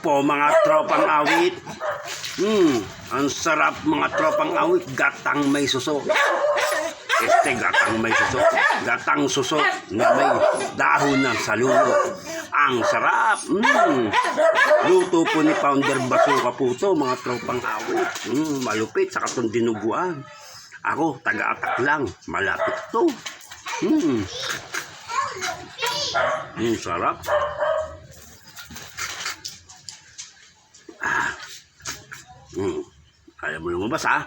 po mga tropang awit. Ang sarap mga tropang awit. Gatang may suso. Gatang may suso. Gatang suso na may dahon ng salulo. Ang sarap. Luto po ni Founder Basuka po ito mga tropang awit. Malupit sa katong dinuguan. Ako, taga-atak lang. Malapit to. Sarap. Kaya mo lumabas ha.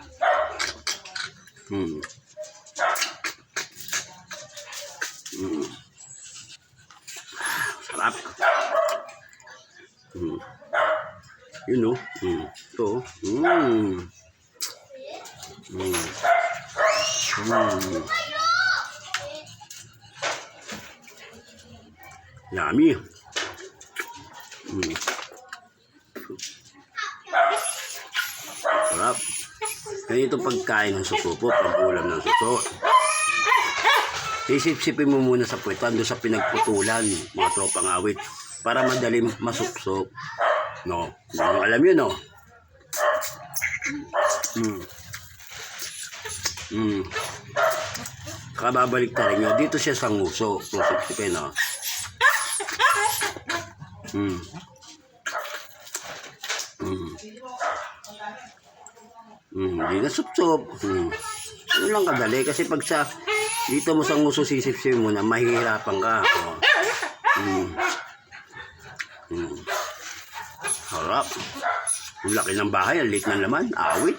Sarap. You know. Ito. Yummy. Sarap. Ganito pagkain ng suso po, pag-ulam ng suso. Isip-sipin mo muna sa puwetan doon sa pinagputulan, mga tropang awit, para madaling masupsop. No? Alam yun, no? Kababalik tayo nyo. Dito siya sa nguso. Susip-sipin, no? Hindi na sup-sup. Ano lang kadali kasi pag sa dito mo sa nguso sisip-sipin mo na mahihirapan ka. Harap. Ang laki ng bahay, ang liit ng laman. Awit.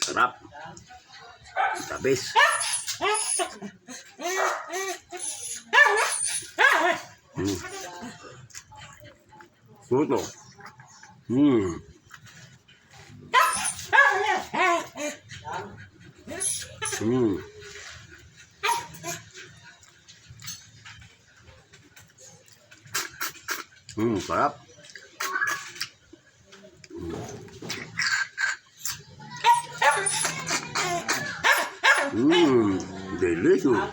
Sarap. Tabis. Luto. Sarap. Delicious.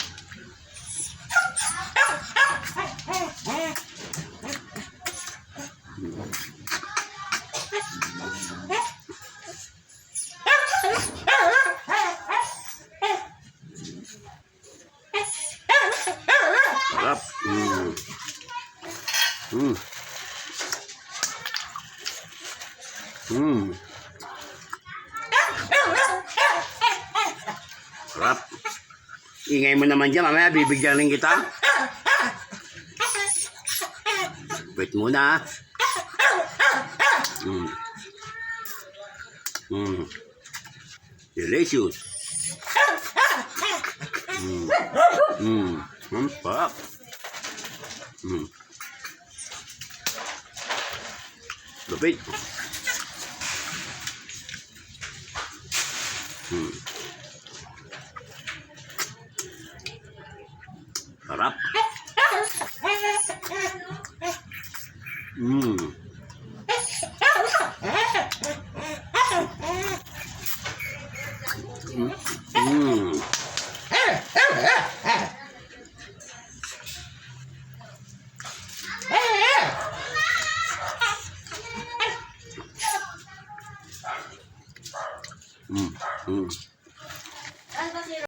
Sarap. Sarap. Ingay mo naman dyan, mamaya bibigyan rin kita. Wait muna. Delicious. Sarap. Lupit. Sarap.